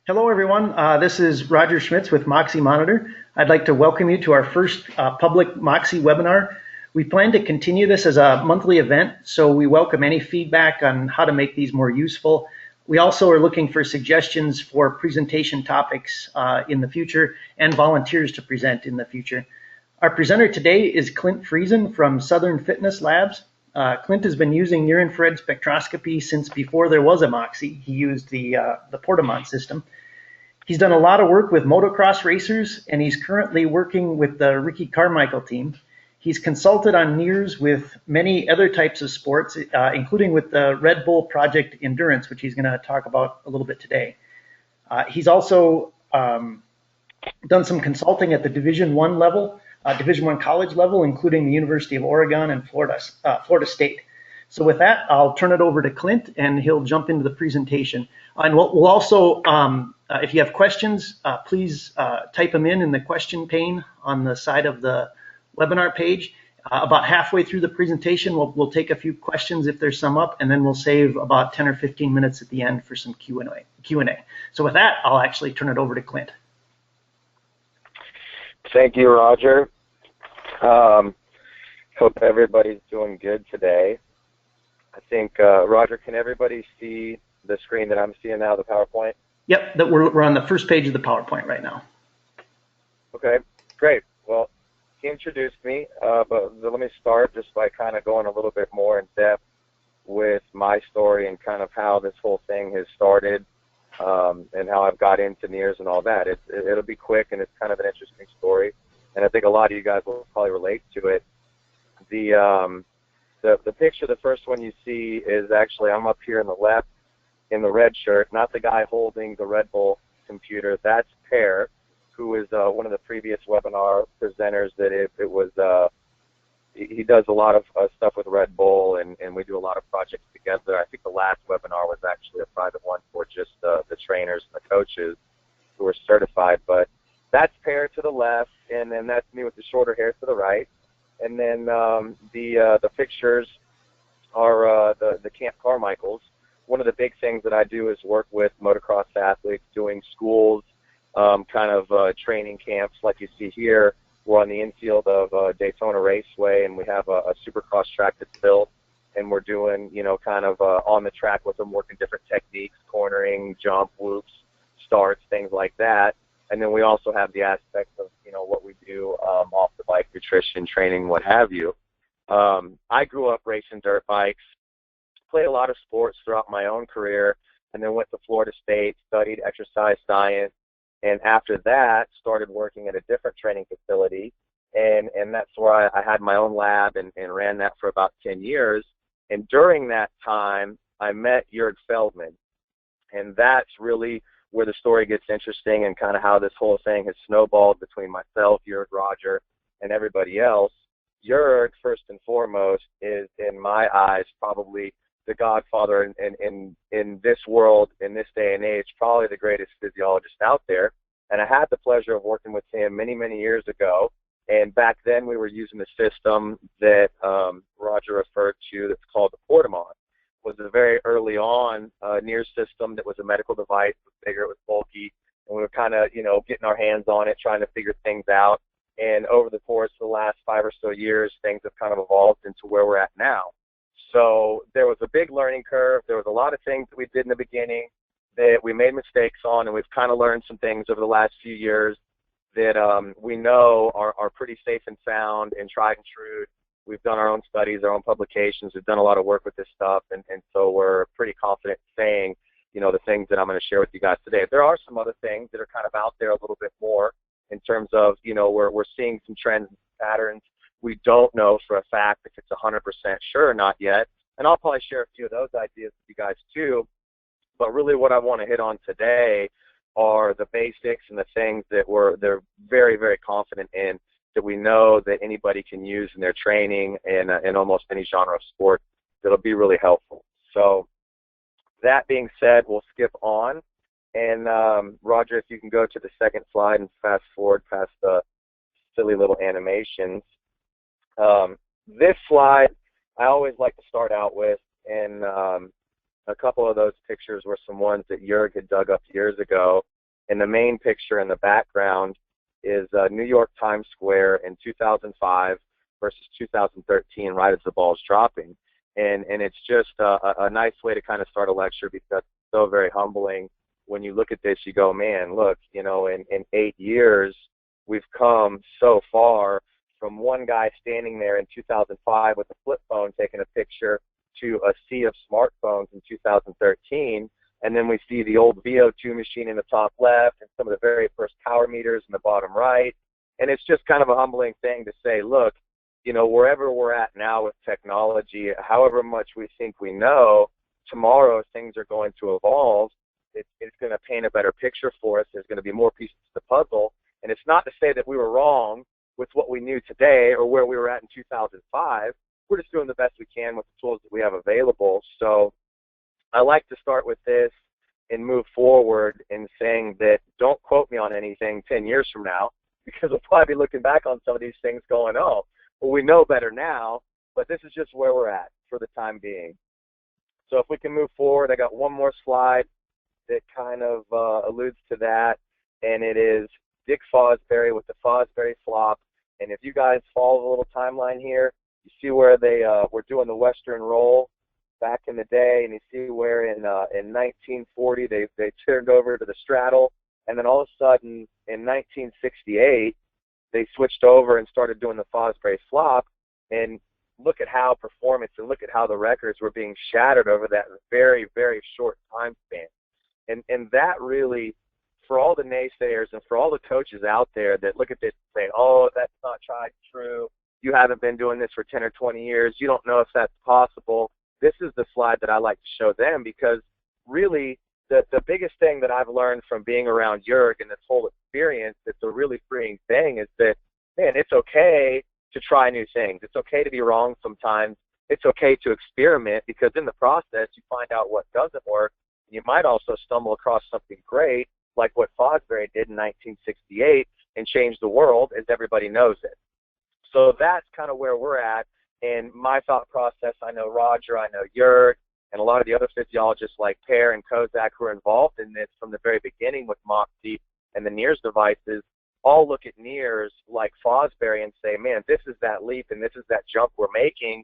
Hello, everyone. This is Roger Schmitz with Moxy Monitor. I'd like to welcome you to our first public Moxy webinar. We plan to continue this as a monthly event, so we welcome any feedback on how to make these more useful. We also are looking for suggestions for presentation topics in the future and volunteers to present in the future. Our presenter today is Clint Friesen from Southern Fitness Labs. Clint has been using near-infrared spectroscopy since before there was a Moxy. He used the Portamon system. He's done a lot of work with motocross racers, and he's currently working with the Ricky Carmichael team. He's consulted on NIRS with many other types of sports, including with the Red Bull Project Endurance, which he's going to talk about a little bit today. He's also done some consulting at the Division I level, Division I college level, including the University of Oregon and Florida State. So with that, I'll turn it over to Clint, and he'll jump into the presentation. And we'll also, if you have questions, please type them in the question pane on the side of the webinar page. About halfway through the presentation, we'll take a few questions if there's some up, and then we'll save about 10 or 15 minutes at the end for some Q&A. So with that, I'll actually turn it over to Clint. Thank you, Roger. Hope everybody's doing good today. I think, Roger, can everybody see the screen that I'm seeing now, the PowerPoint? Yep, we're on the first page of the PowerPoint right now. Okay, great. Well, he introduced me, but let me start just by kind of going a little bit more in depth with my story and kind of how this whole thing has started and how I've got into NIRS and all that. It'll be quick, and it's kind of an interesting story, and I think a lot of you guys will probably relate to it. The picture, the first one you see is actually, I'm up here in the left in the red shirt, not the guy holding the Red Bull computer. That's Per, who is one of the previous webinar presenters. He does a lot of stuff with Red Bull, and we do a lot of projects together. I think the last webinar was actually a private one for just the trainers and the coaches who are certified. But that's Per to the left, and then that's me with the shorter hair to the right. And then the pictures are the Camp Carmichaels. One of the big things that I do is work with motocross athletes doing schools, training camps like you see here. We're on the infield of Daytona Raceway, and we have a supercross track that's built, and we're doing, on the track with them, working different techniques, cornering, jump, whoops, starts, things like that. And then we also have the aspects of, what we do off the bike, nutrition, training, what have you. I grew up racing dirt bikes, played a lot of sports throughout my own career, and then went to Florida State, studied exercise science, and after that started working at a different training facility, and that's where I had my own lab and ran that for about 10 years. And during that time, I met Jurg Feldman, and that's really where the story gets interesting and kind of how this whole thing has snowballed between myself, Jurg, Roger, and everybody else. Jurg, first and foremost, is, in my eyes, probably the godfather in this world, in this day and age, probably the greatest physiologist out there. And I had the pleasure of working with him many, many years ago. And back then we were using the system that Roger referred to that's called the Portamon. Was a very early on NIRS system that was a medical device. It was bigger, it was bulky, and we were kind of, getting our hands on it, trying to figure things out. And over the course of the last 5 or so years, things have kind of evolved into where we're at now. So there was a big learning curve. There was a lot of things that we did in the beginning that we made mistakes on, and we've kind of learned some things over the last few years that we know are pretty safe and sound and tried and true. We've done our own studies, our own publications. We've done a lot of work with this stuff, and so we're pretty confident saying, the things that I'm going to share with you guys today. There are some other things that are kind of out there a little bit more in terms of, we're seeing some trends and patterns. We don't know for a fact if it's 100% sure or not yet, and I'll probably share a few of those ideas with you guys too. But really what I want to hit on today are the basics and the things that they're very, very confident in, that we know that anybody can use in their training in almost any genre of sport that'll be really helpful. So that being said, we'll skip on. And Roger, if you can go to the second slide and fast forward past the silly little animations. This slide I always like to start out with, and a couple of those pictures were some ones that Jurg had dug up years ago. And the main picture in the background is New York Times Square in 2005 versus 2013, right as the ball's dropping. And it's just a nice way to kind of start a lecture, because it's so very humbling. When you look at this, you go, man, look, you know, in 8 years, we've come so far from one guy standing there in 2005 with a flip phone taking a picture to a sea of smartphones in 2013. And then we see the old VO2 machine in the top left and some of the very first power meters in the bottom right. And it's just kind of a humbling thing to say, look, you know, wherever we're at now with technology, however much we think we know, tomorrow things are going to evolve. It's going to paint a better picture for us. There's going to be more pieces to the puzzle. And it's not to say that we were wrong with what we knew today or where we were at in 2005. We're just doing the best we can with the tools that we have available. So I like to start with this and move forward in saying that don't quote me on anything 10 years from now, because we'll probably be looking back on some of these things going, oh, well, we know better now, but this is just where we're at for the time being. So if we can move forward, I got one more slide that kind of alludes to that, and it is Dick Fosbury with the Fosbury flop. And if you guys follow the little timeline here, you see where they were doing the Western roll back in the day, and you see where in 1940 they turned over to the straddle, and then all of a sudden in 1968 they switched over and started doing the Fosbury flop. And look at how performance and look at how the records were being shattered over that very, very short time span. And that really, for all the naysayers and for all the coaches out there that look at this and say, oh, that's not tried and true, you haven't been doing this for 10 or 20 years, you don't know if that's possible, this is the slide that I like to show them, because really the biggest thing that I've learned from being around Jurg and this whole experience that's a really freeing thing is that, man, it's okay to try new things. It's okay to be wrong sometimes. It's okay to experiment, because in the process you find out what doesn't work. You might also stumble across something great, like what Fosbury did in 1968 and change the world as everybody knows it. So that's kind of where we're at. And my thought process, I know Roger, I know Jurg, and a lot of the other physiologists like Per and Kozak who are involved in this from the very beginning with Moxy and the NIRS devices, all look at NIRS like Fosbury and say, man, this is that leap and this is that jump we're making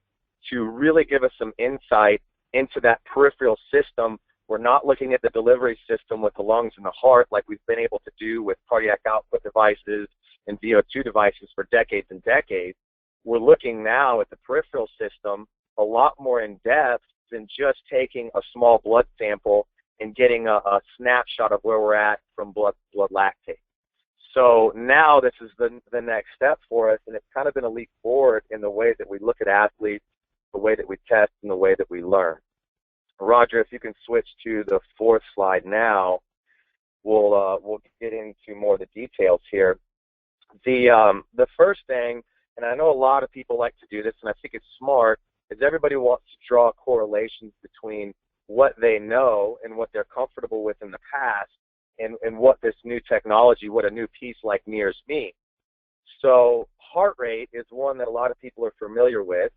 to really give us some insight into that peripheral system. We're not looking at the delivery system with the lungs and the heart like we've been able to do with cardiac output devices and VO2 devices for decades and decades. We're looking now at the peripheral system a lot more in depth than just taking a small blood sample and getting a snapshot of where we're at from blood lactate. So now this is the next step for us, and it's kind of been a leap forward in the way that we look at athletes, the way that we test, and the way that we learn. Roger, if you can switch to the fourth slide now, we'll get into more of the details here. The first thing, and I know a lot of people like to do this, and I think it's smart, is everybody wants to draw correlations between what they know and what they're comfortable with in the past and what this new technology, what a new piece like NIRS means. So heart rate is one that a lot of people are familiar with.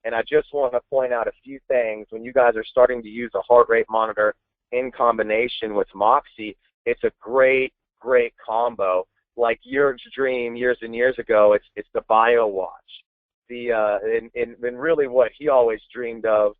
And I just want to point out a few things. When you guys are starting to use a heart rate monitor in combination with Moxy, it's a great, great combo. Like Jurg's dream years and years ago, it's the Bio Watch. And really what he always dreamed of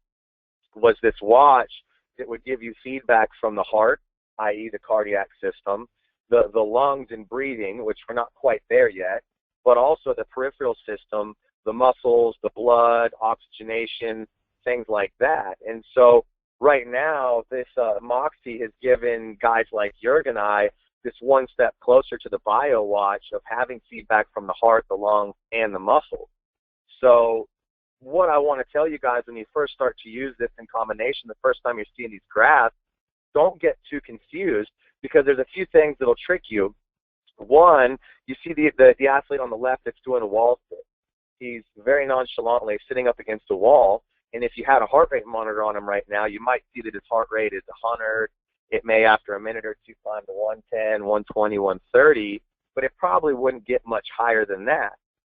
was this watch that would give you feedback from the heart, i.e. the cardiac system, the lungs and breathing, which we're not quite there yet, but also the peripheral system, the muscles, the blood, oxygenation, things like that. And so right now, this Moxy has given guys like Jurg and I this one step closer to the Bio Watch of having feedback from the heart, the lungs, and the muscles. So what I want to tell you guys when you first start to use this in combination, the first time you're seeing these graphs, don't get too confused, because there's a few things that'll trick you. One, you see the athlete on the left that's doing a wall sit. He's very nonchalantly sitting up against a wall, and if you had a heart rate monitor on him right now, you might see that his heart rate is 100. It may, after a minute or two, climb to 110, 120, 130, but it probably wouldn't get much higher than that.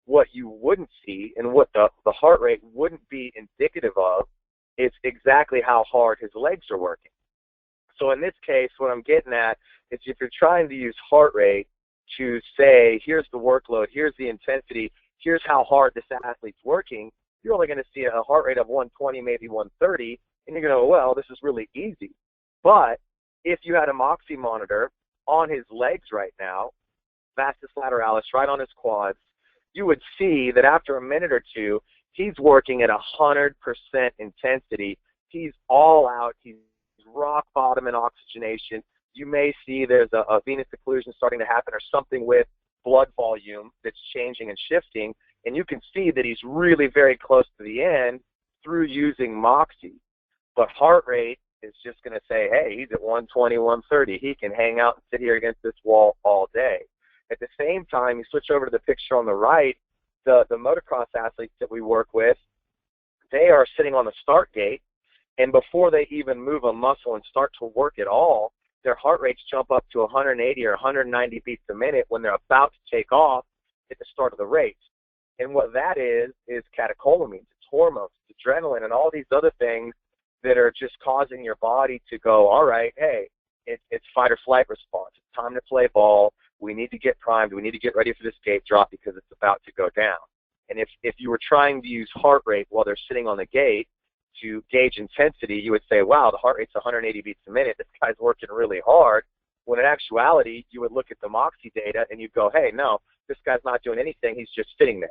What you wouldn't see, and what the heart rate wouldn't be indicative of, is exactly how hard his legs are working. So in this case, what I'm getting at is if you're trying to use heart rate to say, here's the workload, here's the intensity, here's how hard this athlete's working, you're only going to see a heart rate of 120, maybe 130, and you're going to go, well, this is really easy. But if you had a Moxy monitor on his legs right now, vastus lateralis, right on his quads, you would see that after a minute or two, he's working at 100% intensity. He's all out. He's rock bottom in oxygenation. You may see there's a venous occlusion starting to happen or something with blood volume that's changing and shifting, and you can see that he's really very close to the end through using Moxy. But heart rate is just going to say, hey, he's at 120, 130. He can hang out and sit here against this wall all day. At the same time, you switch over to the picture on the right, the motocross athletes that we work with, they are sitting on the start gate, and before they even move a muscle and start to work at all, their heart rates jump up to 180 or 190 beats a minute when they're about to take off at the start of the race. And what that is catecholamines, it's hormones, it's adrenaline, and all these other things that are just causing your body to go, all right, hey, it's fight or flight response. It's time to play ball. We need to get primed. We need to get ready for this gate drop because it's about to go down. And if you were trying to use heart rate while they're sitting on the gate to gauge intensity, you would say, wow, the heart rate's 180 beats a minute. This guy's working really hard. When in actuality, you would look at the Moxy data and you'd go, hey, no, this guy's not doing anything. He's just sitting there.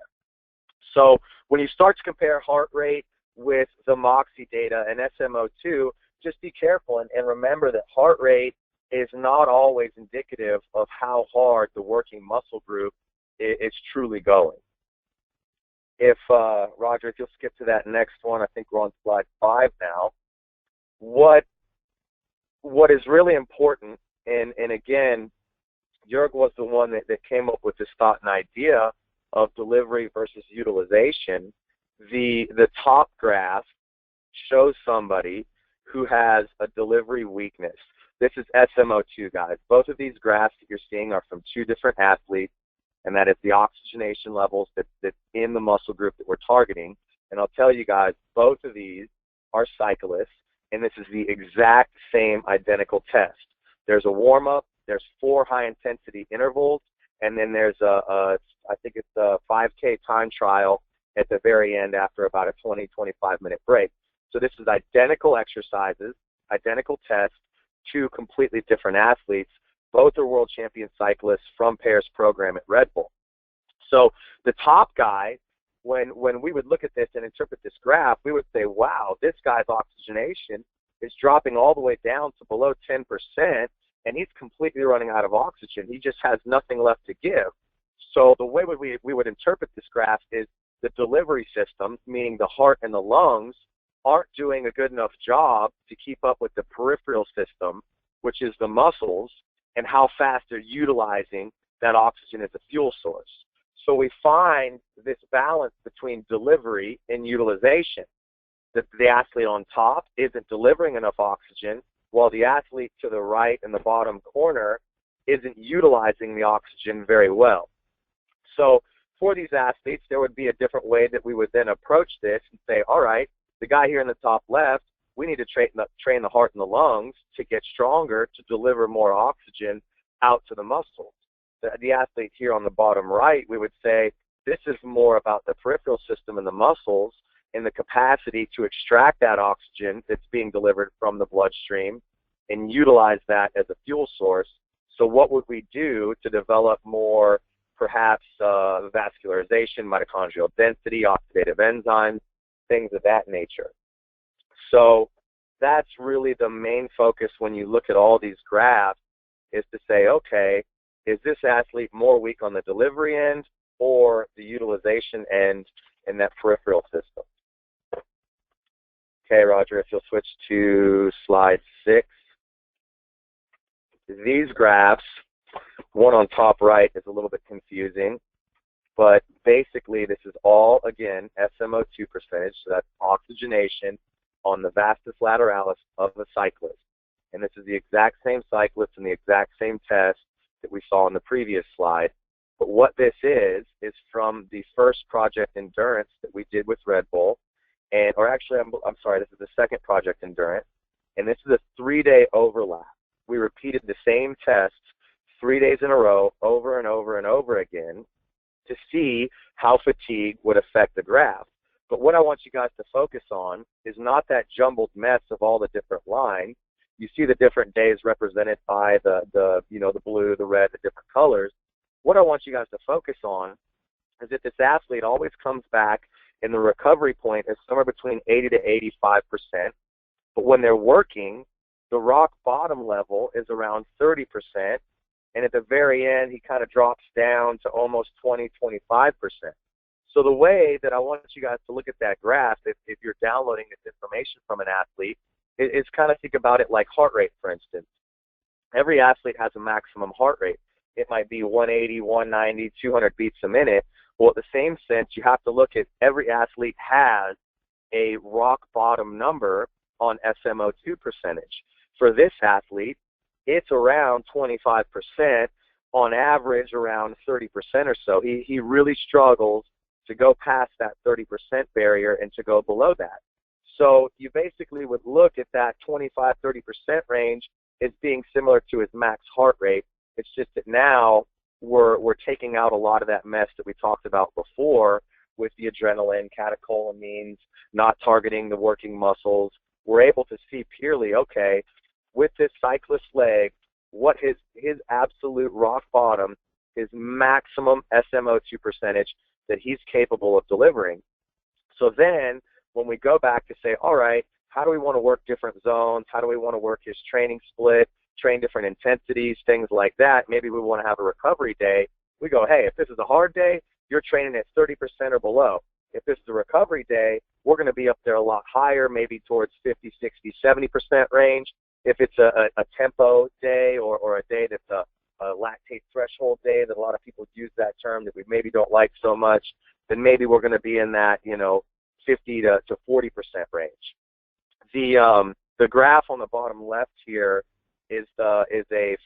So when you start to compare heart rate with the Moxy data and SMO2, just be careful and remember that heart rate is not always indicative of how hard the working muscle group is truly going. If, Roger, if you'll skip to that next one, I think we're on slide 5 now. What is really important, and again, Jörg was the one that came up with this thought and idea of delivery versus utilization. The top graph shows somebody who has a delivery weakness. This is SMO2, guys. Both of these graphs that you're seeing are from 2 different athletes, and that is the oxygenation levels that's in the muscle group that we're targeting. And I'll tell you guys, both of these are cyclists, and this is the exact same identical test. There's a warm-up, there's 4 high-intensity intervals, and then there's I think it's a 5K time trial at the very end after about a 20, 25-minute break. So this is identical exercises, identical tests, 2 completely different athletes. Both are world champion cyclists from Pear's program at Red Bull. So the top guy, when we would look at this and interpret this graph, we would say, wow, this guy's oxygenation is dropping all the way down to below 10%, and he's completely running out of oxygen. He just has nothing left to give. So the way we would interpret this graph is the delivery systems, meaning the heart and the lungs, aren't doing a good enough job to keep up with the peripheral system, which is the muscles, and how fast they're utilizing that oxygen as a fuel source. So we find this balance between delivery and utilization. That the athlete on top isn't delivering enough oxygen, while the athlete to the right in the bottom corner isn't utilizing the oxygen very well. So for these athletes, there would be a different way that we would then approach this and say, all right, the guy here in the top left, we need to train the heart and the lungs to get stronger, to deliver more oxygen out to the muscles. The athlete here on the bottom right, we would say, this is more about the peripheral system and the muscles and the capacity to extract that oxygen that's being delivered from the bloodstream and utilize that as a fuel source. So what would we do to develop more, perhaps, vascularization, mitochondrial density, oxidative enzymes, things of that nature? So that's really the main focus when you look at all these graphs, is to say, okay, is this athlete more weak on the delivery end or the utilization end in that peripheral system? Okay, Roger, if you'll switch to slide 6. These graphs, one on top right is a little bit confusing, but basically this is all, again, SMO2 percentage, so that's oxygenation on the vastus lateralis of the cyclist. And this is the exact same cyclist and the exact same test that we saw in the previous slide. But what this is from the first Project Endurance that we did with Red Bull, or actually, I'm sorry, this is the second Project Endurance. And this is a 3-day overlap. We repeated the same tests 3 days in a row over and over and over again to see how fatigue would affect the graph. But what I want you guys to focus on is not that jumbled mess of all the different lines. You see the different days represented by the blue, the red, the different colors. What I want you guys to focus on is that this athlete always comes back, and the recovery point is somewhere between 80 to 85%. But when they're working, the rock bottom level is around 30%. And at the very end, he kind of drops down to almost 20, 25%. So the way that I want you guys to look at that graph, if you're downloading this information from an athlete, is kind of think about it like heart rate, for instance. Every athlete has a maximum heart rate. It might be 180, 190, 200 beats a minute. Well, at the same sense, you have to look at every athlete has a rock bottom number on SMO2 percentage. For this athlete, it's around 25%, on average around 30% or so. He really struggles to go past that 30% barrier and to go below that. So you basically would look at that 25, 30% range as being similar to his max heart rate. It's just that now we're taking out a lot of that mess that we talked about before with the adrenaline, catecholamines, not targeting the working muscles. We're able to see purely, okay, with this cyclist leg, what his absolute rock bottom, his maximum SMO2 percentage that he's capable of delivering. So then when we go back to say, all right, how do we want to work different zones? How do we want to work his training split, train different intensities, things like that? Maybe we want to have a recovery day. We go, hey, if this is a hard day, you're training at 30% or below. If this is a recovery day, we're going to be up there a lot higher, maybe towards 50, 60, 70% range. If it's a tempo day or a day that's a lactate threshold day, that a lot of people use that term that we maybe don't like so much, then maybe we're going to be in that 50 to 40% range. The graph on the bottom left here is a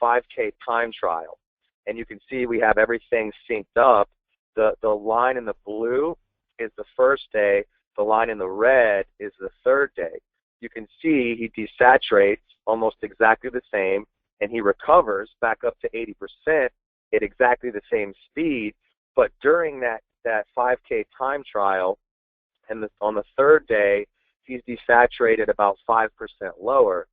5K time trial, and you can see we have everything synced up. The line in the blue is the first day. The line in the red is the third day. You can see he desaturates almost exactly the same, and he recovers back up to 80% at exactly the same speed. But during that 5K time trial, and on the third day, he's desaturated about 5% lower.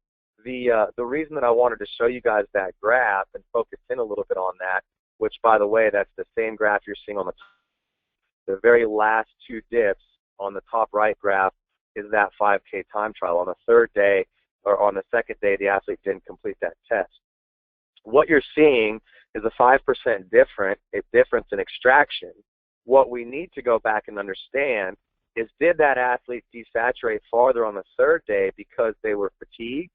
The reason that I wanted to show you guys that graph and focus in a little bit on that, which, by the way, that's the same graph you're seeing on the very last two dips on the top right graph, is that 5K time trial. On the third day, or on the second day, the athlete didn't complete that test. What you're seeing is a 5% difference in extraction. What we need to go back and understand is, did that athlete desaturate farther on the third day because they were fatigued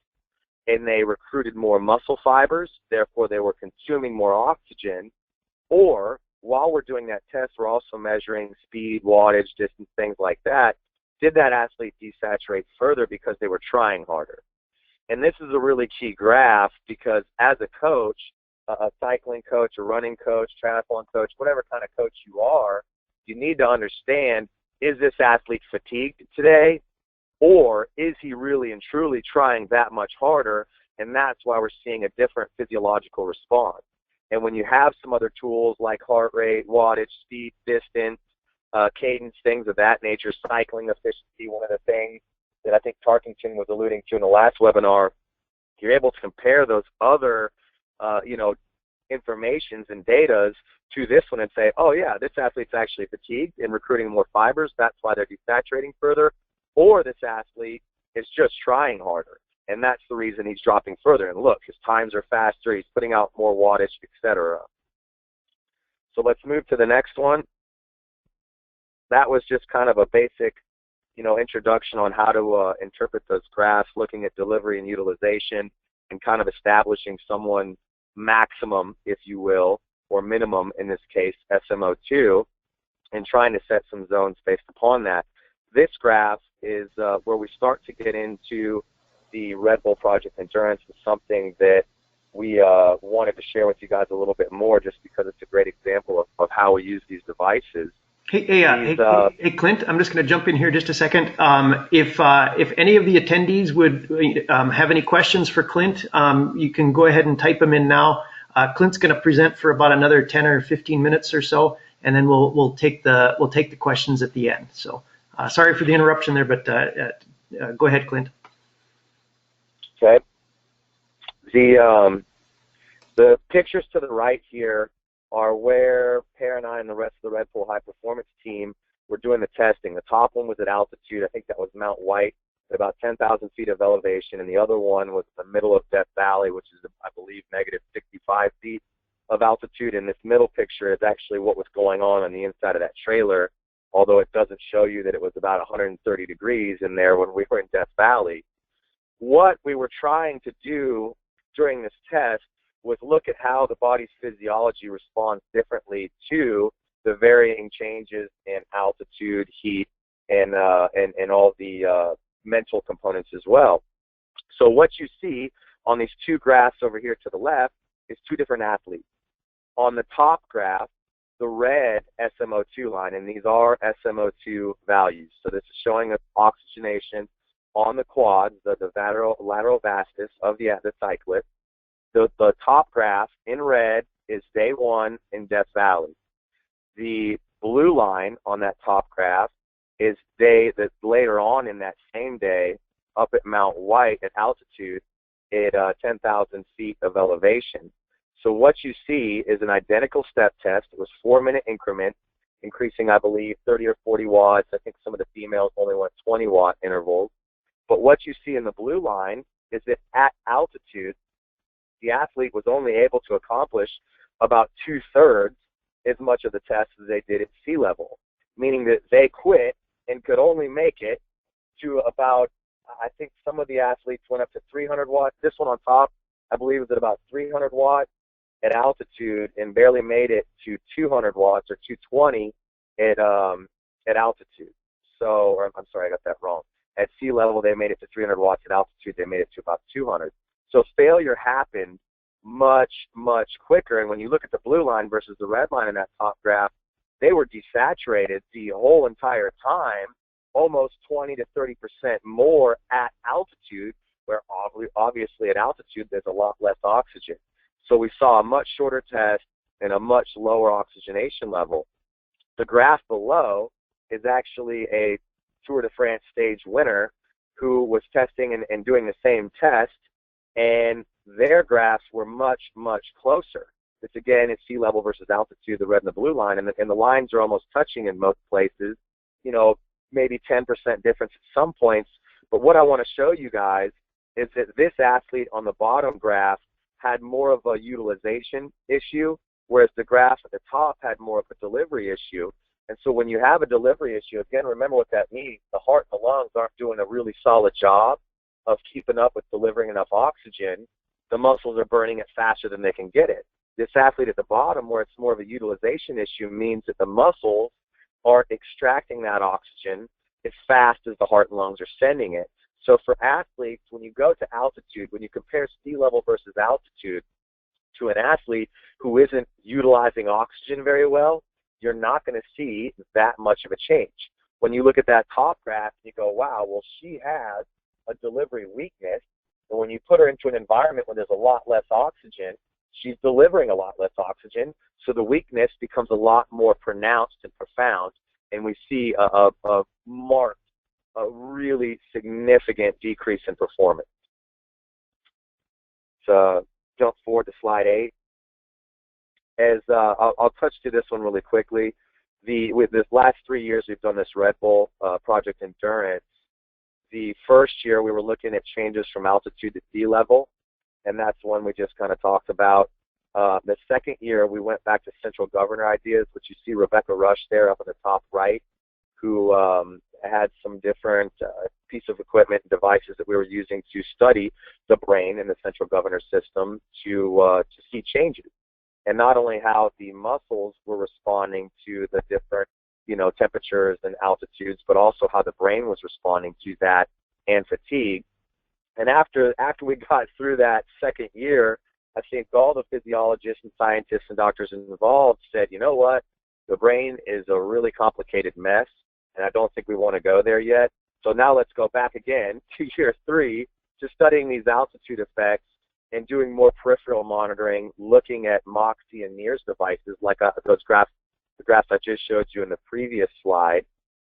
and they recruited more muscle fibers, therefore they were consuming more oxygen? Or while we're doing that test, we're also measuring speed, wattage, distance, things like that. Did that athlete desaturate further because they were trying harder? And this is a really key graph, because as a coach, a cycling coach, a running coach, triathlon coach, whatever kind of coach you are, you need to understand, is this athlete fatigued today, or is he really and truly trying that much harder? And that's why we're seeing a different physiological response. And when you have some other tools like heart rate, wattage, speed, distance, cadence, things of that nature, cycling efficiency, one of the things that I think Tarkington was alluding to in the last webinar, you're able to compare those other, informations and datas to this one and say, oh yeah, this athlete's actually fatigued and recruiting more fibers. That's why they're desaturating further. Or this athlete is just trying harder, and that's the reason he's dropping further. And look, his times are faster. He's putting out more wattage, etc. So let's move to the next one. That was just kind of a basic introduction on how to interpret those graphs, looking at delivery and utilization, and kind of establishing someone's maximum, if you will, or minimum, in this case, SMO2, and trying to set some zones based upon that. This graph is where we start to get into the Red Bull Project Endurance. Is something that we wanted to share with you guys a little bit more, just because it's a great example of how we use these devices. Hey, Clint, I'm just going to jump in here just a second. If any of the attendees would have any questions for Clint, you can go ahead and type them in now. Clint's going to present for about another 10 or 15 minutes or so, and then we'll take the questions at the end. So sorry for the interruption there, but go ahead, Clint. Okay. The pictures to the right here are where Per and I and the rest of the Red Bull High Performance team were doing the testing. The top one was at altitude. I think that was Mount White at about 10,000 feet of elevation, and the other one was in the middle of Death Valley, which is, I believe, negative 65 feet of altitude. And this middle picture is actually what was going on the inside of that trailer, although it doesn't show you that it was about 130 degrees in there when we were in Death Valley. What we were trying to do during this test was look at how the body's physiology responds differently to the varying changes in altitude, heat, and all the mental components as well. So what you see on these two graphs over here to the left is two different athletes. On the top graph, the red SMO2 line, and these are SMO2 values. So this is showing us oxygenation on the quads, the lateral vastus of the cyclist. The top graph in red is day one in Death Valley. The blue line on that top graph is day that later on in that same day up at Mount White at altitude at 10,000 feet of elevation. So what you see is an identical step test. It was 4-minute increments, increasing, I believe, 30 or 40 watts. I think some of the females only went 20-watt intervals. But what you see in the blue line is that at altitude, the athlete was only able to accomplish about 2/3 as much of the test as they did at sea level, meaning that they quit and could only make it to about, I think some of the athletes went up to 300 watts. This one on top, I believe, was at about 300 watts at altitude and barely made it to 200 watts or 220 at altitude. So, or I'm sorry, I got that wrong. At sea level, they made it to 300 watts. At altitude, they made it to about 200. So failure happened much, much quicker. And when you look at the blue line versus the red line in that top graph, they were desaturated the whole entire time, almost 20 to 30% more at altitude, where obviously at altitude there's a lot less oxygen. So we saw a much shorter test and a much lower oxygenation level. The graph below is actually a Tour de France stage winner who was testing and doing the same test, and their graphs were much, much closer. This again is sea level versus altitude, the red and the blue line, and the lines are almost touching in most places, you know, maybe 10% difference at some points. But what I want to show you guys is that this athlete on the bottom graph had more of a utilization issue, whereas the graph at the top had more of a delivery issue. And so when you have a delivery issue, again, remember what that means. The heart and the lungs aren't doing a really solid job of keeping up with delivering enough oxygen. The muscles are burning it faster than they can get it. This athlete at the bottom, where it's more of a utilization issue, means that the muscles aren't extracting that oxygen as fast as the heart and lungs are sending it. So for athletes, when you go to altitude, when you compare sea level versus altitude to an athlete who isn't utilizing oxygen very well, you're not going to see that much of a change. When you look at that top graph, you go, wow, well, she has a delivery weakness. And when you put her into an environment where there's a lot less oxygen, she's delivering a lot less oxygen. So the weakness becomes a lot more pronounced and profound. And we see a marked, a really significant decrease in performance. So jump forward to slide 8. As I'll touch to this one really quickly. With this last 3 years, we've done this Red Bull Project Endurance. The first year, we were looking at changes from altitude to sea level, and that's one we just kind of talked about. The second year, we went back to central governor ideas, which you see Rebecca Rush there up in the top right, who had some different piece of equipment and devices that we were using to study the brain and the central governor system to see changes. And not only how the muscles were responding to the different, temperatures and altitudes, but also how the brain was responding to that and fatigue. And after we got through that second year, I think all the physiologists and scientists and doctors involved said, you know what, The brain is a really complicated mess, and I don't think we want to go there yet. So now let's go back again to year 3 to studying these altitude effects and doing more peripheral monitoring, looking at Moxy and NIRS devices like those graphs, the graphs I just showed you in the previous slide.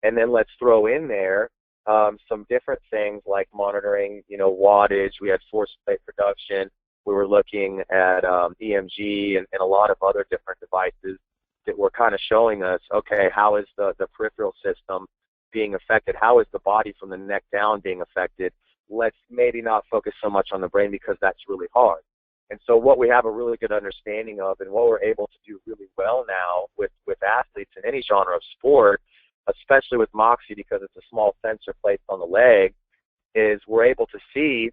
And then let's throw in there some different things like monitoring, wattage. We had force plate production. We were looking at EMG and a lot of other different devices that were kind of showing us, okay, how is the peripheral system being affected? How is the body from the neck down being affected? Let's maybe not focus so much on the brain because that's really hard. And so what we have a really good understanding of and what we're able to do really well now with athletes in any genre of sport, especially with Moxy because it's a small sensor placed on the leg, is we're able to see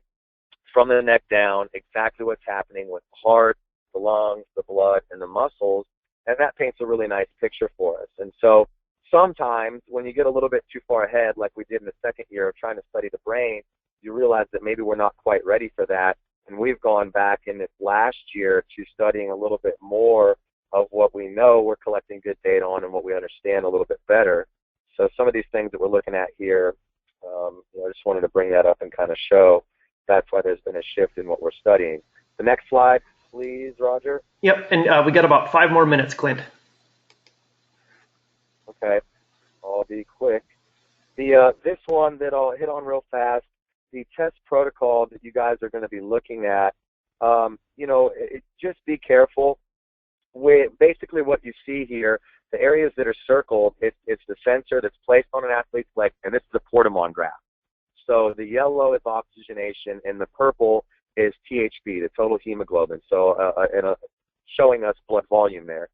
from the neck down exactly what's happening with the heart, the lungs, the blood, and the muscles, and that paints a really nice picture for us. And so sometimes when you get a little bit too far ahead, like we did in the second year of trying to study the brain, you realize that maybe we're not quite ready for that. And we've gone back in this last year to studying a little bit more of what we know we're collecting good data on and what we understand a little bit better. So some of these things that we're looking at here, I just wanted to bring that up and kind of show that's why there's been a shift in what we're studying. The next slide, please, Roger. Yep, and we got about 5 more minutes, Clint. Okay, I'll be quick. This one that I'll hit on real fast, the test protocol that you guys are going to be looking at, just be careful. Basically what you see here, the areas that are circled, it's the sensor that's placed on an athlete's leg, and this is a Portamon graph. So the yellow is oxygenation, and the purple is THB, the total hemoglobin, so showing us blood volume there.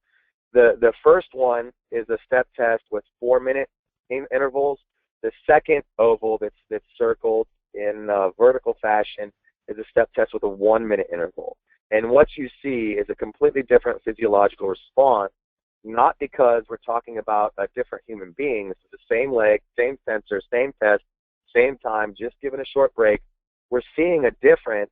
The first one is a step test with 4-minute intervals. The second oval that's circled in vertical fashion is a step test with a 1-minute interval. And what you see is a completely different physiological response, not because we're talking about a different human being. This is the same leg, same sensor, same test, same time, just given a short break. We're seeing a difference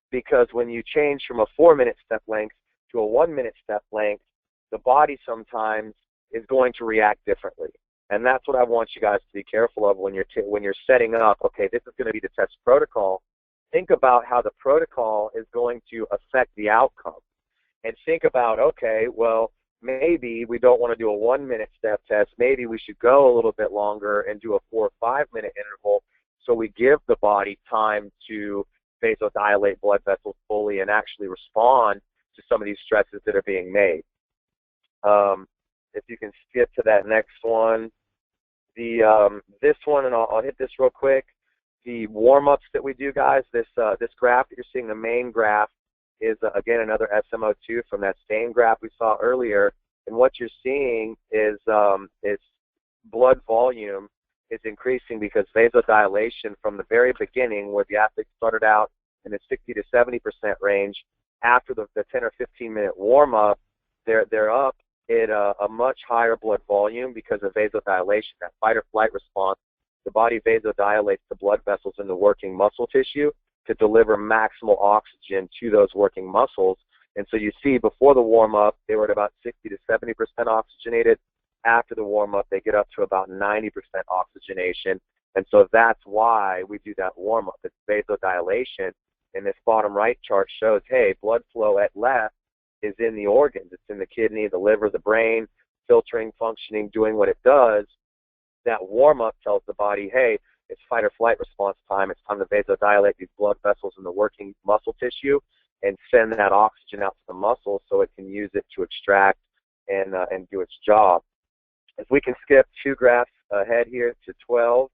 because when you change from a 4-minute step length to a 1-minute step length, the body sometimes is going to react differently. And that's what I want you guys to be careful of when you're setting up, okay, this is going to be the test protocol. Think about how the protocol is going to affect the outcome. And think about, okay, well, maybe we don't want to do a 1-minute step test. Maybe we should go a little bit longer and do a 4 or 5-minute interval so we give the body time to vasodilate blood vessels fully and actually respond to some of these stresses that are being made. If you can skip to that next one. This one, and I'll hit this real quick. The warm-ups that we do, guys, this graph that you're seeing, the main graph, is, again, another SMO2 from that same graph we saw earlier. And what you're seeing is blood volume is increasing because vasodilation from the very beginning, where the athlete started out in the 60 to 70% range, after the 10 or 15-minute warm-up, they're up at a much higher blood volume because of vasodilation, that fight or flight response. The body vasodilates the blood vessels in the working muscle tissue to deliver maximal oxygen to those working muscles. And so you see before the warm-up, they were at about 60 to 70% oxygenated. After the warm-up, they get up to about 90% oxygenation. And so that's why we do that warm-up. It's vasodilation. And this bottom right chart shows, hey, blood flow at left is in the organs. It's in the kidney, the liver, the brain, filtering, functioning, doing what it does. That warm-up tells the body, hey, it's fight or flight response time. It's time to vasodilate these blood vessels in the working muscle tissue and send that oxygen out to the muscle so it can use it to extract and do its job. If we can skip 2 graphs ahead here to 12,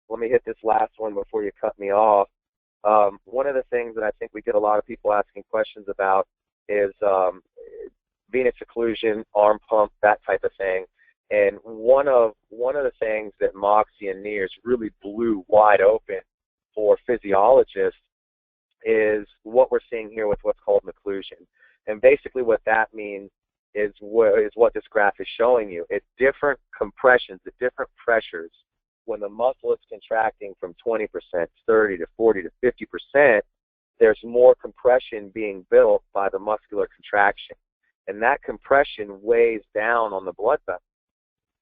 let me hit this last one before you cut me off. One of the things that I think we get a lot of people asking questions about is venous occlusion, arm pump, that type of thing. And one of the things that Moxy and NIRS really blew wide open for physiologists is what we're seeing here with what's called an occlusion. And basically what that means is what this graph is showing you. At different compressions, at different pressures, when the muscle is contracting from 20% to 30 to 40 to 50%, there's more compression being built by the muscular contraction. and that compression weighs down on the blood vessel.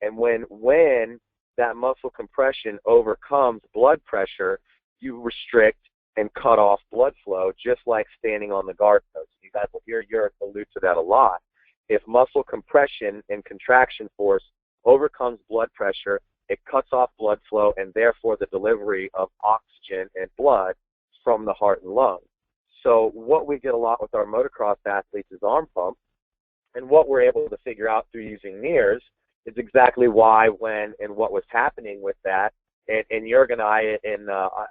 And when that muscle compression overcomes blood pressure, you restrict and cut off blood flow, just like standing on the guard post. You guys will hear Jurek allude to that a lot. If muscle compression and contraction force overcomes blood pressure, it cuts off blood flow and therefore the delivery of oxygen and blood from the heart and lungs. So what we get a lot with our motocross athletes is arm pump, and what we're able to figure out through using NIRS is exactly why, when, and what was happening with that. And Jurgen and I,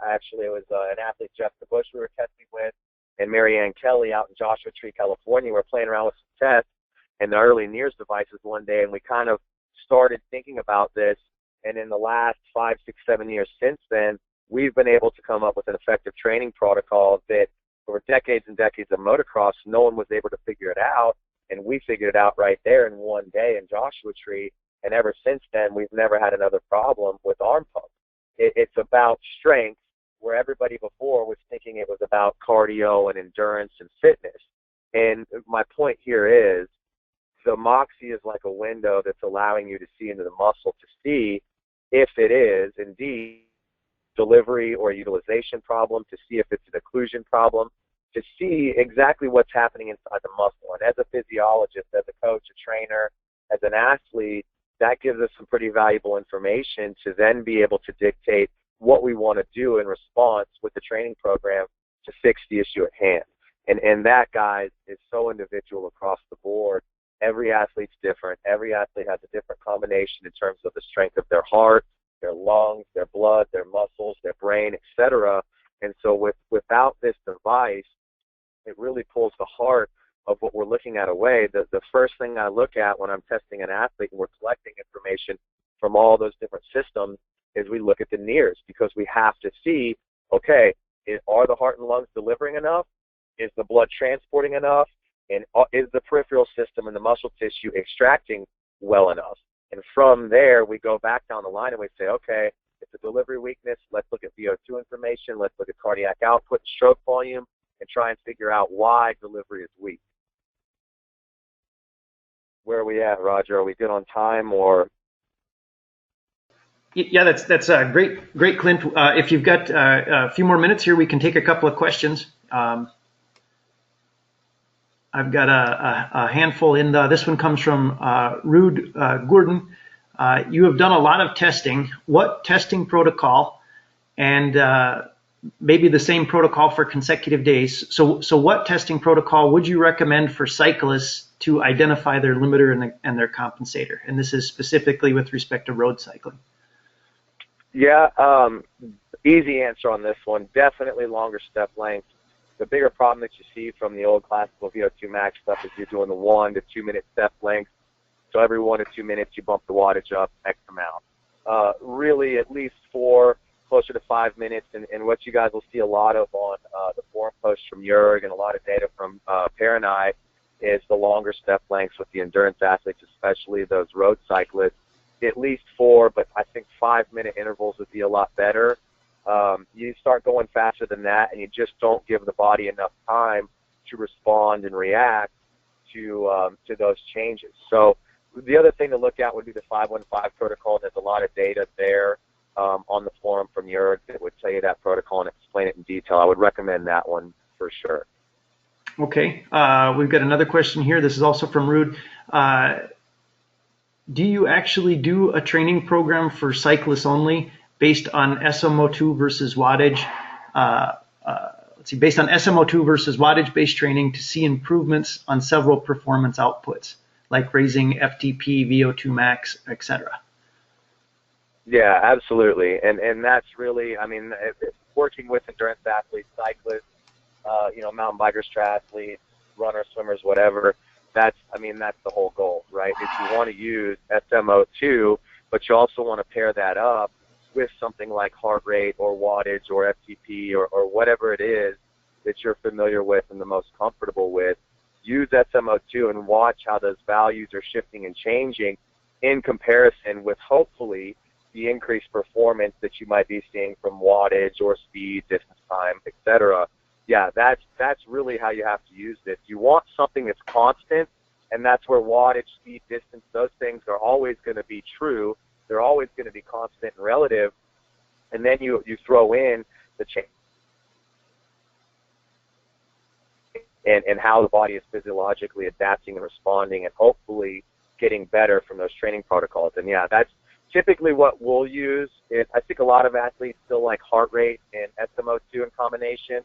actually it was an athlete, Jeff DeBush, we were testing with, and Marianne Kelly out in Joshua Tree, California. We're playing around with some tests and the early NIRS devices one day, and we kind of started thinking about this. And in the last 5, 6, 7 years since then, we've been able to come up with an effective training protocol that over decades and decades of motocross, no one was able to figure it out. And we figured it out right there in one day in Joshua Tree. And ever since then, we've never had another problem with arm pump. It's about strength, where everybody before was thinking it was about cardio and endurance and fitness. And my point here is, the Moxy is like a window that's allowing you to see into the muscle to see if it is indeed delivery or utilization problem, to see if it's an occlusion problem, to see exactly what's happening inside the muscle. And as a physiologist, as a coach, a trainer, as an athlete, that gives us some pretty valuable information to then be able to dictate what we want to do in response with the training program to fix the issue at hand. And that, guys, is so individual across the board. Every athlete's different. Every athlete has a different combination in terms of the strength of their heart, their lungs, their blood, their muscles, their brain, etc. And so without this device, it really pulls the heart of what we're looking at away. The first thing I look at when I'm testing an athlete and we're collecting information from all those different systems is we look at the NIRS, because we have to see, okay, are the heart and lungs delivering enough? Is the blood transporting enough? And is the peripheral system and the muscle tissue extracting well enough? And from there, we go back down the line and we say, okay, it's a delivery weakness. Let's look at VO2 information. Let's look at cardiac output, stroke volume, and try and figure out why delivery is weak. Where are we at, Roger? Are we good on time, or? Yeah, that's great, Clint. If you've got a few more minutes here, we can take a couple of questions. I've got a handful in. This one comes from Rude Gordon. You have done a lot of testing. What testing protocol, and maybe the same protocol for consecutive days? So what testing protocol would you recommend for cyclists to identify their limiter and their compensator? And this is specifically with respect to road cycling. Yeah, easy answer on this one. Definitely longer step length. The bigger problem that you see from the old classical VO2 max stuff is you're doing the 1 to 2 minute step length. So every 1 to 2 minutes, you bump the wattage up X amount. Really, at least 4, closer to 5 minutes. And what you guys will see a lot of on the forum posts from Jurg and a lot of data from Per and I is the longer step lengths with the endurance athletes, especially those road cyclists. At least 4, but I think 5-minute intervals would be a lot better. You start going faster than that, and you just don't give the body enough time to respond and react to those changes. So the other thing to look at would be the 515 protocol. There's a lot of data there on the forum from Jurg that would tell you that protocol and explain it in detail. I would recommend that one for sure. Okay. We've got another question here. This is also from Rude. Do you actually do a training program for cyclists only based on SMO2 versus wattage? Based on SMO2 versus wattage-based training to see improvements on several performance outputs, like raising FTP, VO2 max, etc. Yeah, absolutely. And that's really, I mean, working with endurance athletes, cyclists, mountain bikers, triathletes, runners, swimmers, whatever, that's the whole goal, right? If you want to use SMO2, but you also want to pair that up with something like heart rate or wattage or FTP or whatever it is that you're familiar with and the most comfortable with, use SMO2 and watch how those values are shifting and changing in comparison with hopefully the increased performance that you might be seeing from wattage or speed, distance, time, etc. Yeah, that's really how you have to use this. You want something that's constant And that's where wattage, speed, distance, those things are always going to be true. They're always going to be constant and relative. And then you throw in the change and how the body is physiologically adapting and responding and hopefully getting better from those training protocols. And yeah, that's typically what we'll use. I think a lot of athletes still like heart rate and SMO2 in combination.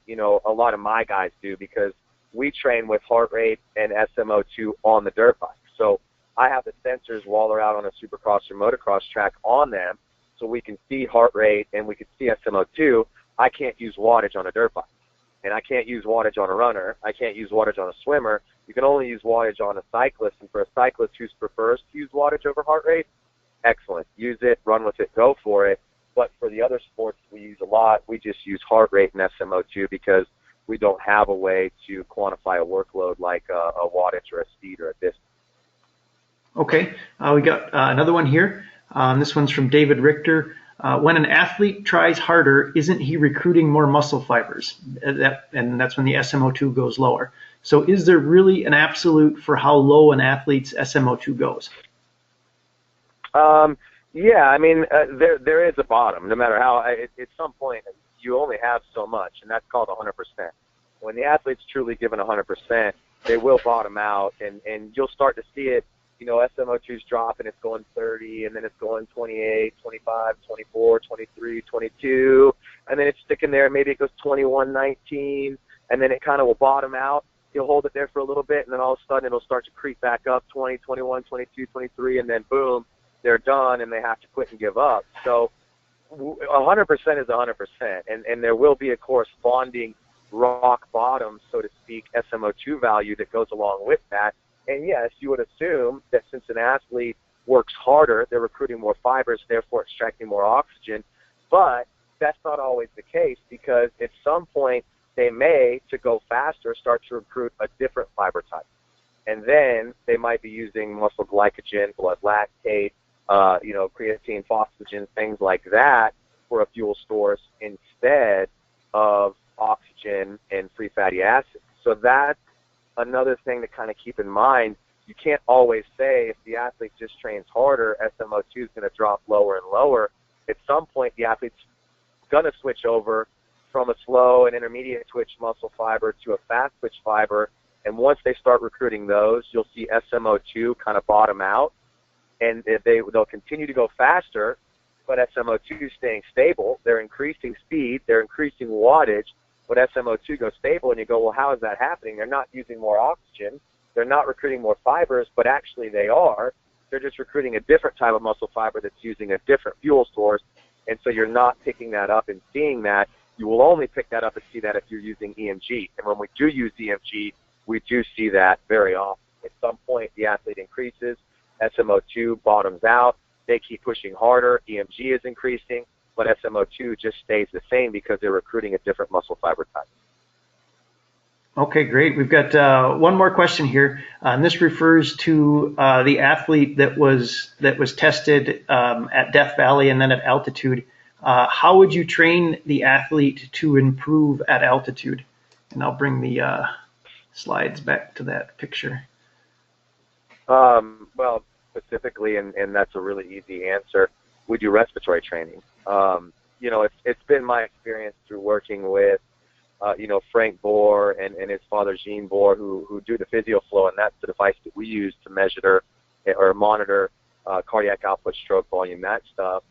You know, a lot of my guys do because we train with heart rate and SMO2 on the dirt bike. So I have the sensors while they're out on a supercross or motocross track on them so we can see heart rate and we can see SMO2. I can't use wattage on a dirt bike. And I can't use wattage on a runner. I can't use wattage on a swimmer. You can only use wattage on a cyclist. And for a cyclist who prefers to use wattage over heart rate, excellent. Use it, run with it, go for it. But for the other sports we use a lot, we just use heart rate and SMO2 because we don't have a way to quantify a workload like a wattage or a speed or a distance. Okay, we got another one here. This one's from David Richter. When an athlete tries harder, isn't he recruiting more muscle fibers? And that's when the SMO2 goes lower. So is there really an absolute for how low an athlete's SMO2 goes? Yeah, I mean, there is a bottom. No matter how, at some point, you only have so much, and that's called 100%. When the athlete's truly given 100%, they will bottom out, and you'll start to see it. You know, SMO2's dropping, it's going 30, and then it's going 28, 25, 24, 23, 22, and then it's sticking there. Maybe it goes 21, 19, and then it kind of will bottom out. You'll hold it there for a little bit, and then all of a sudden it'll start to creep back up 20, 21, 22, 23, and then boom, they're done, and they have to quit and give up. So 100% is 100%, and there will be a corresponding rock bottom, so to speak, SMO2 value that goes along with that. And yes, you would assume that since an athlete works harder, they're recruiting more fibers, therefore extracting more oxygen. But that's not always the case because at some point they may, to go faster, start to recruit a different fiber type. And then they might be using muscle glycogen, blood lactate, creatine, phosphagen, things like that for a fuel source instead of oxygen and free fatty acids. So that's another thing to kind of keep in mind. You can't always say if the athlete just trains harder, SMO2 is going to drop lower and lower. At some point, the athlete's going to switch over from a slow and intermediate twitch muscle fiber to a fast twitch fiber. And once they start recruiting those, you'll see SMO2 kind of bottom out. And they'll continue to go faster, but SMO2 is staying stable. They're increasing speed. They're increasing wattage. But SMO2 goes stable, and you go, well, how is that happening? They're not using more oxygen. They're not recruiting more fibers, but actually they are. They're just recruiting a different type of muscle fiber that's using a different fuel source, and so you're not picking that up and seeing that. You will only pick that up and see that if you're using EMG. And when we do use EMG, we do see that very often. At some point, the athlete increases, SMO2 bottoms out, they keep pushing harder, EMG is increasing, but SMO2 just stays the same because they're recruiting a different muscle fiber type. Okay, great. We've got one more question here, and this refers to the athlete that was tested at Death Valley and then at altitude. How would you train the athlete to improve at altitude? And I'll bring the slides back to that picture. Well, specifically, and that's a really easy answer, we do respiratory training. It's been my experience through working with, Frank Bohr and his father, Gene Bohr, who do the PhysioFlow, and that's the device that we use to measure or monitor cardiac output, stroke volume, that stuff.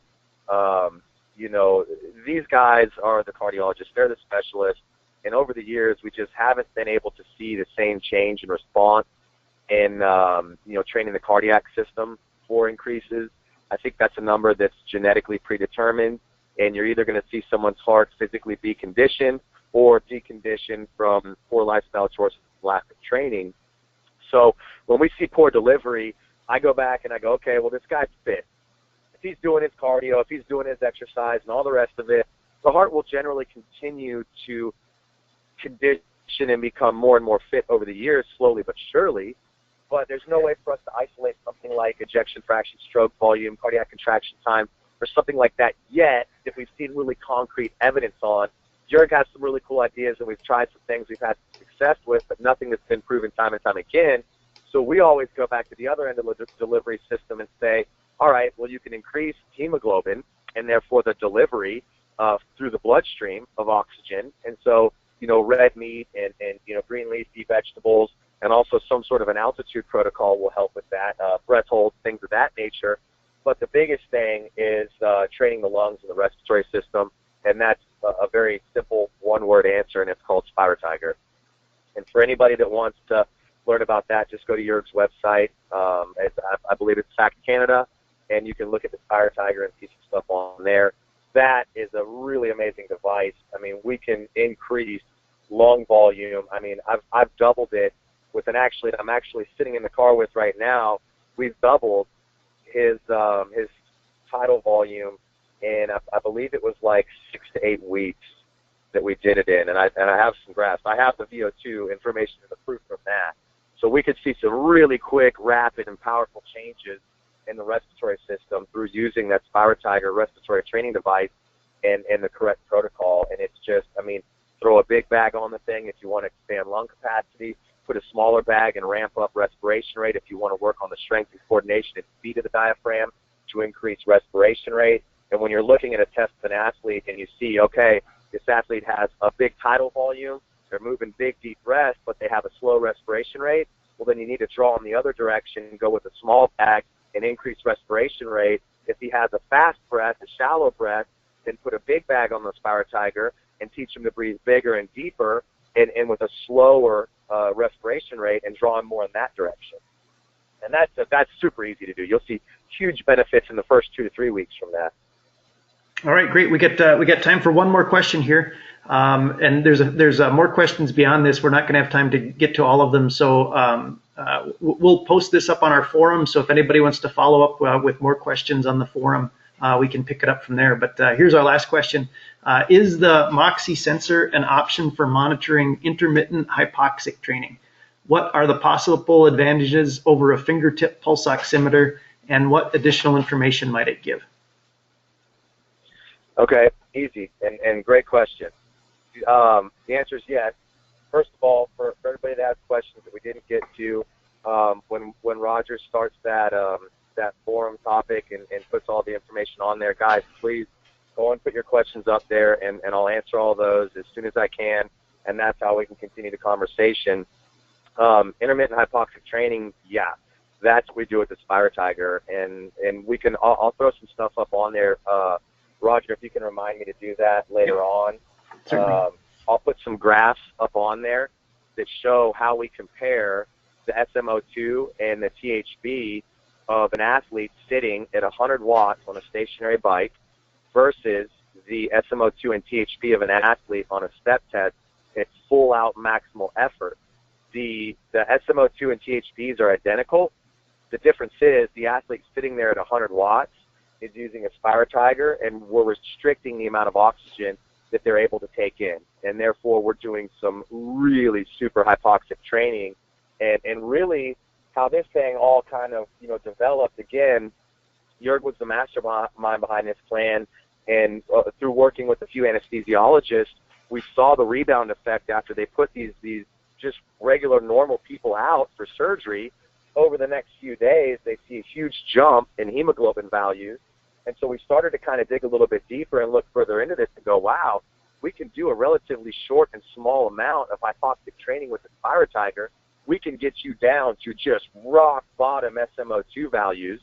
These guys are the cardiologists, they're the specialists, and over the years, we just haven't been able to see the same change in response in, training the cardiac system for increases. I think that's a number that's genetically predetermined, and you're either going to see someone's heart physically be conditioned or deconditioned from poor lifestyle choices, lack of training. So when we see poor delivery, I go back and I go, okay, well, this guy's fit. If he's doing his cardio, if he's doing his exercise and all the rest of it, the heart will generally continue to condition and become more and more fit over the years, slowly but surely. But there's no way for us to isolate something like ejection fraction, stroke volume, cardiac contraction time, or something like that yet that we've seen really concrete evidence on. Jurg has some really cool ideas, and we've tried some things we've had success with, but nothing that's been proven time and time again. So we always go back to the other end of the delivery system and say, all right, well, you can increase hemoglobin and therefore the delivery through the bloodstream of oxygen. And so, red meat and green leafy vegetables and also some sort of an altitude protocol will help with that, breath holds, things of that nature. But the biggest thing is training the lungs and the respiratory system, and that's a very simple one-word answer, and it's called Spire Tiger. And for anybody that wants to learn about that, just go to Jörg's website. I believe it's Fact Canada, and you can look at the Spire Tiger and see some stuff on there. That is a really amazing device. I mean, we can increase lung volume. I mean, I've doubled it with I'm actually sitting in the car with right now. We've doubled his tidal volume, and I believe it was like 6 to 8 weeks that we did it in. And I have some graphs. I have the VO2 information and the proof from that. So we could see some really quick, rapid, and powerful changes in the respiratory system through using that Spire Tiger respiratory training device and the correct protocol. And it's just, throw a big bag on the thing if you want to expand lung capacity, put a smaller bag and ramp up respiration rate if you want to work on the strength and coordination and speed of the diaphragm to increase respiration rate. And when you're looking at a test of an athlete and you see, okay, this athlete has a big tidal volume, they're moving big, deep breaths, but they have a slow respiration rate, well, then you need to draw in the other direction and go with a small bag and increase respiration rate. If he has a fast breath, a shallow breath, then put a big bag on the Spire Tiger and teach him to breathe bigger and deeper and with a slower respiration rate and draw him more in that direction. And that's super easy to do. You'll see huge benefits in the first 2 to 3 weeks from that. All right, great. We got time for one more question here, and there's more questions beyond this. We're not going to have time to get to all of them, so we'll post this up on our forum. So if anybody wants to follow up with more questions on the forum, we can pick it up from there. But here's our last question: is the Moxy sensor an option for monitoring intermittent hypoxic training? What are the possible advantages over a fingertip pulse oximeter, and what additional information might it give? Okay, easy and great question. The answer is yes. First of all, for everybody that has questions that we didn't get to, when Roger starts that forum topic and puts all the information on there, guys, please go and put your questions up there, and I'll answer all those as soon as I can, and that's how we can continue the conversation. Intermittent hypoxic training, yeah, that's what we do with the Spire Tiger, and we can. I'll throw some stuff up on there. Roger, if you can remind me to do that later on. I'll put some graphs up on there that show how we compare the SMO2 and the THB of an athlete sitting at 100 watts on a stationary bike versus the SMO2 and THB of an athlete on a step test at full out maximal effort. The SMO2 and THBs are identical. The difference is the athlete sitting there at 100 watts is using a Spire Tiger, and we're restricting the amount of oxygen that they're able to take in. And therefore, we're doing some really super hypoxic training. And really, how this thing all kind of, developed, again, Jörg was the mastermind behind this plan. And through working with a few anesthesiologists, we saw the rebound effect after they put these just regular, normal people out for surgery. Over the next few days, they see a huge jump in hemoglobin values. And so we started to kind of dig a little bit deeper and look further into this and go, wow, we can do a relatively short and small amount of hypoxic training with the Spire Tiger. We can get you down to just rock bottom SMO2 values,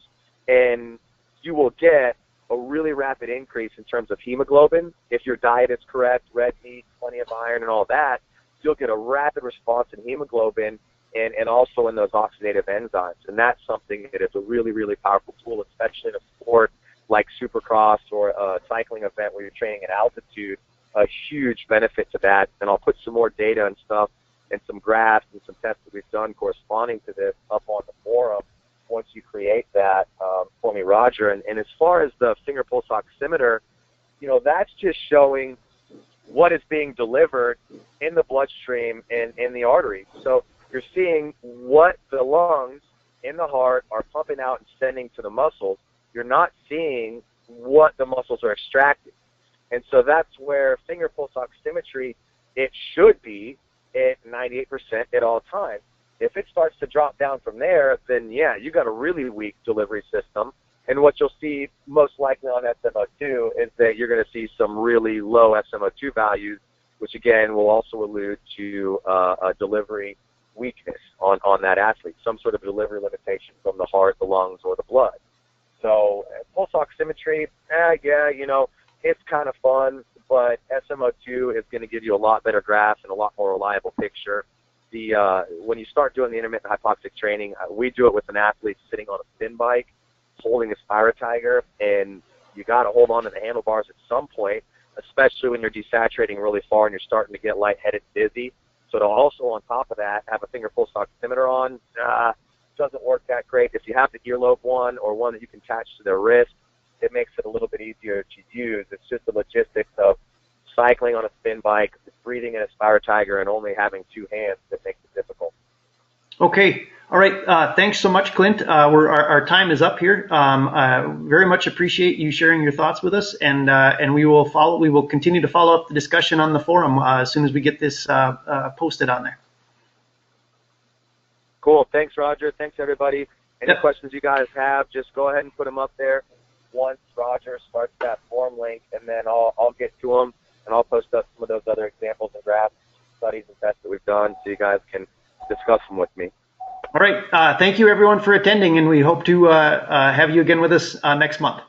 and you will get a really rapid increase in terms of hemoglobin. If your diet is correct, red meat, plenty of iron and all that, you'll get a rapid response in hemoglobin and also in those oxidative enzymes. And that's something that is a really, really powerful tool, especially in a sport like Supercross or a cycling event where you're training at altitude. A huge benefit to that. And I'll put some more data and stuff and some graphs and some tests that we've done corresponding to this up on the forum once you create that for me, Roger. And as far as the finger pulse oximeter, that's just showing what is being delivered in the bloodstream and in the arteries. So you're seeing what the lungs in the heart are pumping out and sending to the muscles. You're not seeing what the muscles are extracting. And so that's where finger pulse oximetry, it should be at 98% at all times. If it starts to drop down from there, then yeah, you got a really weak delivery system. And what you'll see most likely on SMO2 is that you're going to see some really low SMO2 values, which again will also allude to a delivery weakness on that athlete, some sort of delivery limitation from the heart, the lungs, or the blood. So pulse oximetry, yeah, you know, it's kind of fun, but SMO2 is going to give you a lot better graphs and a lot more reliable picture. When you start doing the intermittent hypoxic training, we do it with an athlete sitting on a spin bike, holding a Spyrotiger, and you got to hold on to the handlebars at some point, especially when you're desaturating really far and you're starting to get lightheaded and dizzy. So to also, on top of that, have a finger pulse oximeter on, doesn't work that great. If you have the earlobe one or one that you can attach to their wrist, it makes it a little bit easier to use. It's just the logistics of cycling on a spin bike, breathing in a Spyrotiger, and only having two hands that makes it difficult. Okay. All right. Thanks so much, Clint. Our time is up here. Very much appreciate you sharing your thoughts with us, and we will continue to follow up the discussion on the forum as soon as we get this posted on there. Cool. Thanks, Roger. Thanks, everybody. Any questions you guys have, just go ahead and put them up there once Roger starts that forum link, and then I'll get to them, and I'll post up some of those other examples and graphs, studies, and tests that we've done so you guys can discuss them with me. All right. Thank you, everyone, for attending, and we hope to have you again with us next month.